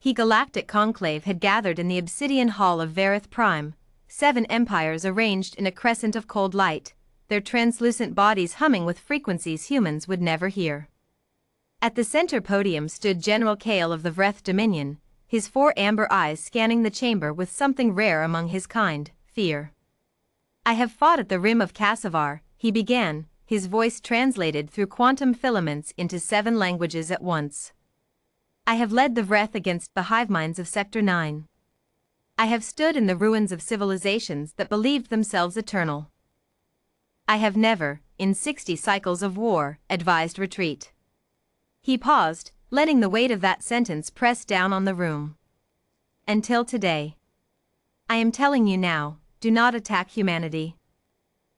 The Galactic Conclave had gathered in the obsidian hall of Varith Prime, 7 empires arranged in a crescent of cold light, their translucent bodies humming with frequencies humans would never hear. At the center podium stood General Kale of the Vreth Dominion, his 4 amber eyes scanning the chamber with something rare among his kind, fear. "I have fought at the rim of Kassavar," he began, his voice translated through quantum filaments into 7 languages at once. "I have led the Vreth against the hive minds of Sector 9. I have stood in the ruins of civilizations that believed themselves eternal. I have never, in 60 cycles of war, advised retreat." He paused, letting the weight of that sentence press down on the room. "Until today. I am telling you now, do not attack humanity."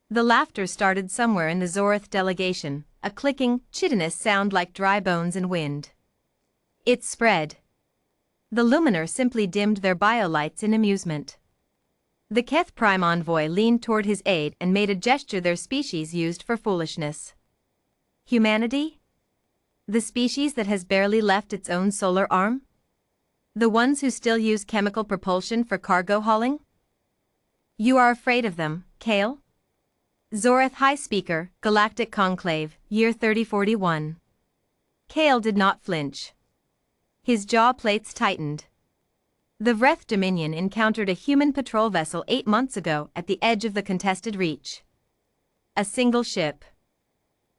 The laughter started somewhere in the Zorith delegation, a clicking, chitinous sound like dry bones and wind. It spread. The Luminar simply dimmed their biolights in amusement. The Keth Prime envoy leaned toward his aide and made a gesture their species used for foolishness. Humanity? The species that has barely left its own solar arm? The ones who still use chemical propulsion for cargo hauling? You are afraid of them, Kale? Zorith High Speaker, Galactic Conclave, Year 3041. Kale did not flinch. His jaw plates tightened. The Vreth Dominion encountered a human patrol vessel 8 months ago at the edge of the contested reach. A single ship.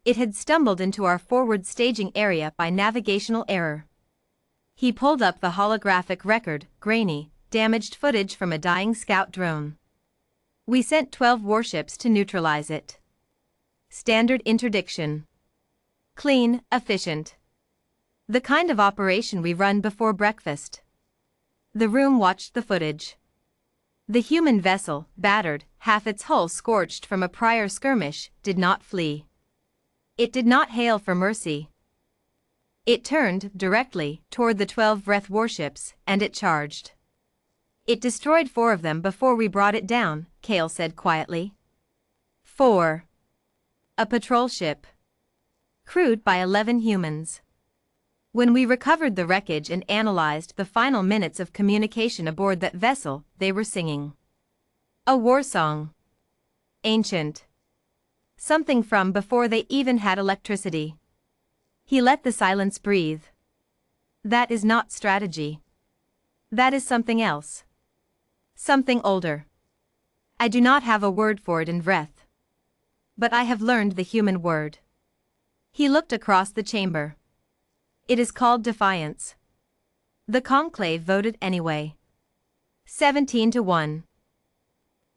It had stumbled into our forward staging area by navigational error. He pulled up the holographic record, grainy, damaged footage from a dying scout drone. We sent 12 warships to neutralize it. Standard interdiction. Clean, efficient. The kind of operation we run before breakfast. The room watched the footage. The human vessel, battered, half its hull scorched from a prior skirmish, did not flee. It did not hail for mercy. It turned directly toward the 12 Vreth warships, and it charged. It destroyed 4 of them before we brought it down, Kale said quietly. 4. A patrol ship. Crewed by 11 humans. When we recovered the wreckage and analyzed the final minutes of communication aboard that vessel, they were singing a war song. Ancient. Something from before they even had electricity. He let the silence breathe. That is not strategy. That is something else. Something older. I do not have a word for it in Vreth. But I have learned the human word. He looked across the chamber. It is called defiance. The conclave voted anyway. 17-1.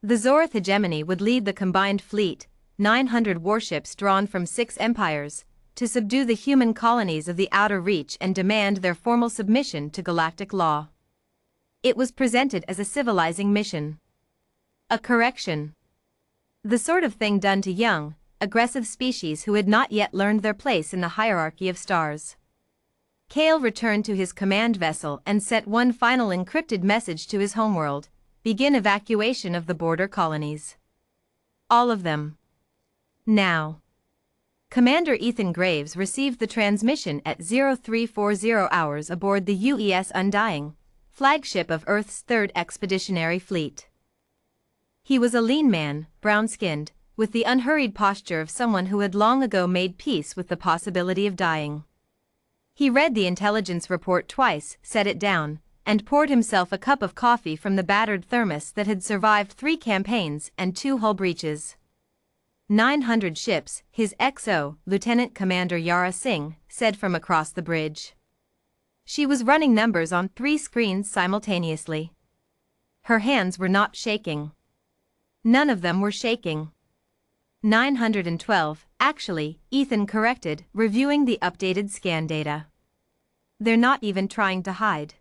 The Zorith hegemony would lead the combined fleet, 900 warships drawn from 6 empires, to subdue the human colonies of the Outer Reach and demand their formal submission to galactic law. It was presented as a civilizing mission. A correction. The sort of thing done to young, aggressive species who had not yet learned their place in the hierarchy of stars. Kale returned to his command vessel and sent one final encrypted message to his homeworld: begin evacuation of the border colonies. All of them. Now. Commander Ethan Graves received the transmission at 0340 hours aboard the UES Undying, flagship of Earth's 3rd Expeditionary Fleet. He was a lean man, brown-skinned, with the unhurried posture of someone who had long ago made peace with the possibility of dying. He read the intelligence report twice, set it down, and poured himself a cup of coffee from the battered thermos that had survived 3 campaigns and 2 hull breaches. 900 ships, his XO, Lieutenant Commander Yara Singh, said from across the bridge. She was running numbers on 3 screens simultaneously. Her hands were not shaking. None of them were shaking. 912, actually, Ethan corrected, reviewing the updated scan data. They're not even trying to hide.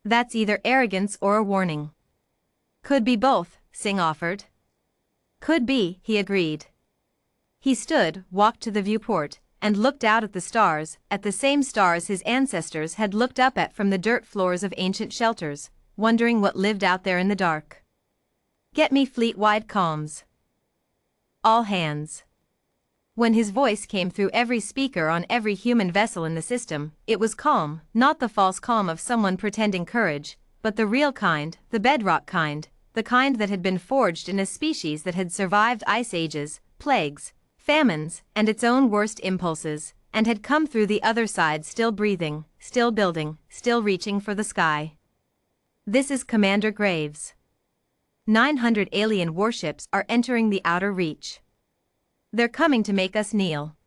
That's either arrogance or a warning. Could be both, Singh offered. Could be, he agreed. He stood, walked to the viewport, and looked out at the stars, at the same stars his ancestors had looked up at from the dirt floors of ancient shelters, wondering what lived out there in the dark. Get me fleet-wide comms. All hands. When his voice came through every speaker on every human vessel in the system, it was calm, not the false calm of someone pretending courage, but the real kind, the bedrock kind, the kind that had been forged in a species that had survived ice ages, plagues, famines, and its own worst impulses, and had come through the other side still breathing, still building, still reaching for the sky. This is Commander Graves. 900 alien warships are entering the outer reach. They're coming to make us kneel.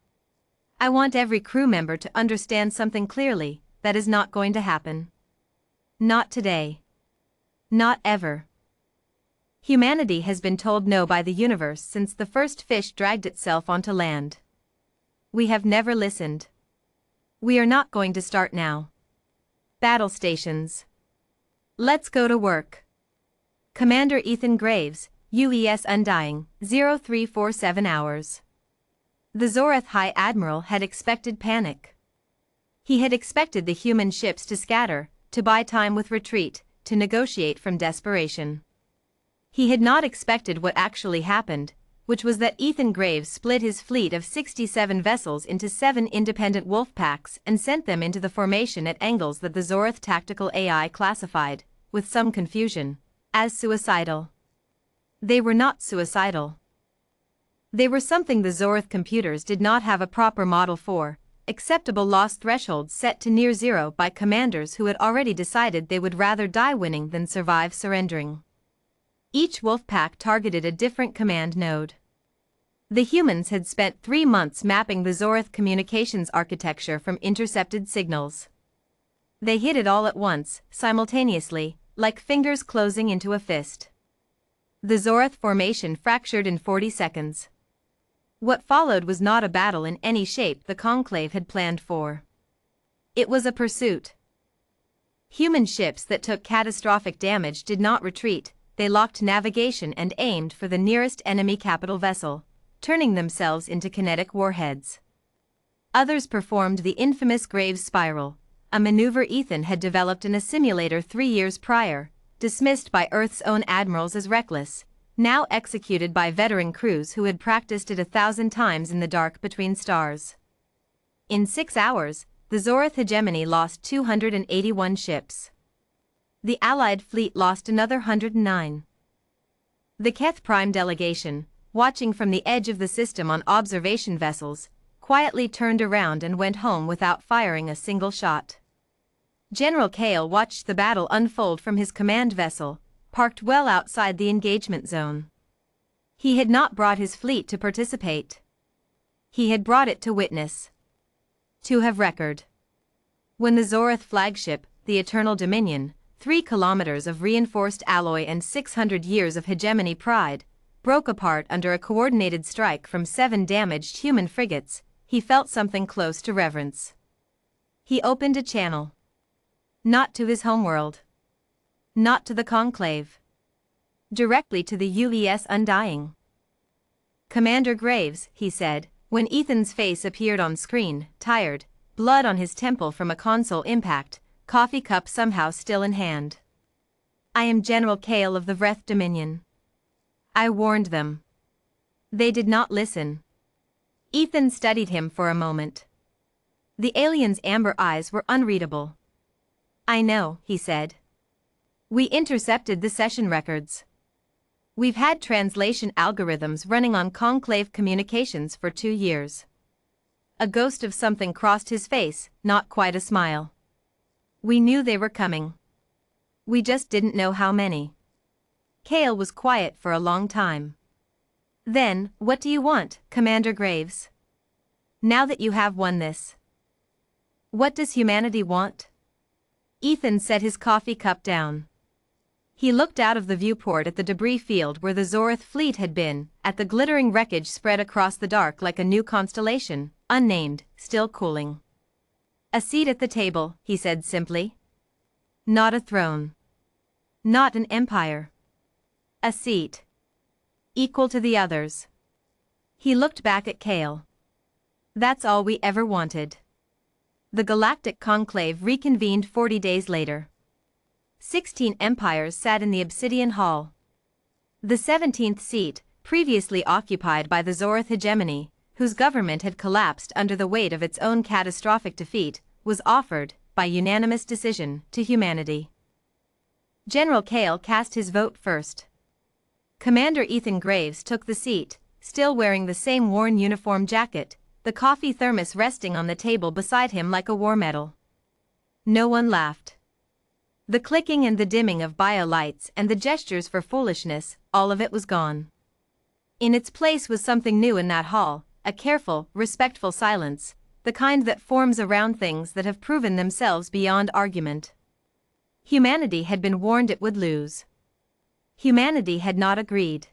I want every crew member to understand something clearly: that is not going to happen. Not today. Not ever. Humanity has been told no by the universe since the first fish dragged itself onto land. We have never listened. We are not going to start now. Battle stations. Let's go to work. Commander Ethan Graves, UES Undying, 0347 hours. The Zoreth High Admiral had expected panic. He had expected the human ships to scatter, to buy time with retreat, to negotiate from desperation. He had not expected what actually happened, which was that Ethan Graves split his fleet of 67 vessels into 7 independent wolf packs and sent them into the formation at angles that the Zoreth tactical AI classified, with some confusion, as suicidal. They were not suicidal. They were something the Zoreth computers did not have a proper model for: acceptable loss thresholds set to near zero by commanders who had already decided they would rather die winning than survive surrendering. Each wolf pack targeted a different command node. The humans had spent 3 months mapping the Zoreth communications architecture from intercepted signals. They hit it all at once, simultaneously, like fingers closing into a fist. The Zoreth formation fractured in 40 seconds. What followed was not a battle in any shape the Conclave had planned for. It was a pursuit. Human ships that took catastrophic damage did not retreat, they locked navigation and aimed for the nearest enemy capital vessel, turning themselves into kinetic warheads. Others performed the infamous Graves Spiral, a maneuver Ethan had developed in a simulator 3 years prior, dismissed by Earth's own admirals as reckless, now executed by veteran crews who had practiced it 1,000 times in the dark between stars. In 6 hours, the Zoreth hegemony lost 281 ships. The Allied fleet lost another 109. The Keth Prime delegation, watching from the edge of the system on observation vessels, quietly turned around and went home without firing a single shot. General Kale watched the battle unfold from his command vessel, parked well outside the engagement zone. He had not brought his fleet to participate. He had brought it to witness. To have record. When the Zoreth flagship, the Eternal Dominion, 3 kilometers of reinforced alloy and 600 years of hegemony pride, broke apart under a coordinated strike from 7 damaged human frigates, he felt something close to reverence. He opened a channel. Not to his homeworld. Not to the Conclave. Directly to the UES Undying. Commander Graves, he said, when Ethan's face appeared on screen, tired, blood on his temple from a console impact, coffee cup somehow still in hand. I am General Kale of the Vreth Dominion. I warned them. They did not listen. Ethan studied him for a moment. The alien's amber eyes were unreadable. I know, he said. We intercepted the session records. We've had translation algorithms running on Conclave communications for 2 years. A ghost of something crossed his face, not quite a smile. We knew they were coming. We just didn't know how many. Kale was quiet for a long time. Then, what do you want, Commander Graves? Now that you have won this. What does humanity want? Ethan set his coffee cup down. He looked out of the viewport at the debris field where the Zoreth fleet had been, at the glittering wreckage spread across the dark like a new constellation, unnamed, still cooling. A seat at the table, he said simply. Not a throne. Not an empire. A seat. Equal to the others. He looked back at Kale. That's all we ever wanted. The Galactic Conclave reconvened 40 days later. 16 empires sat in the Obsidian Hall. The 17th seat, previously occupied by the Zoreth hegemony, whose government had collapsed under the weight of its own catastrophic defeat, was offered, by unanimous decision, to humanity. General Cale cast his vote first. Commander Ethan Graves took the seat, still wearing the same worn uniform jacket, the coffee thermos resting on the table beside him like a war medal. No one laughed. The clicking and the dimming of bio-lights and the gestures for foolishness, all of it was gone. In its place was something new in that hall, a careful, respectful silence, the kind that forms around things that have proven themselves beyond argument. Humanity had been warned it would lose. Humanity had not agreed.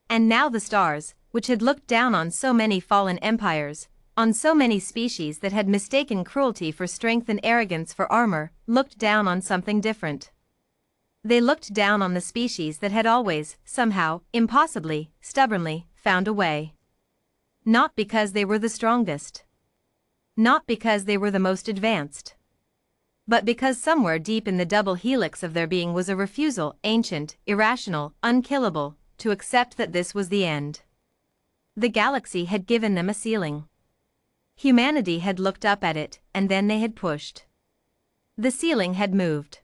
And now the stars, which had looked down on so many fallen empires, on so many species that had mistaken cruelty for strength and arrogance for armor, looked down on something different. They looked down on the species that had always, somehow, impossibly, stubbornly, found a way. Not because they were the strongest. Not because they were the most advanced. But because somewhere deep in the double helix of their being was a refusal, ancient, irrational, unkillable, to accept that this was the end. The galaxy had given them a ceiling. Humanity had looked up at it, and then they had pushed. The ceiling had moved.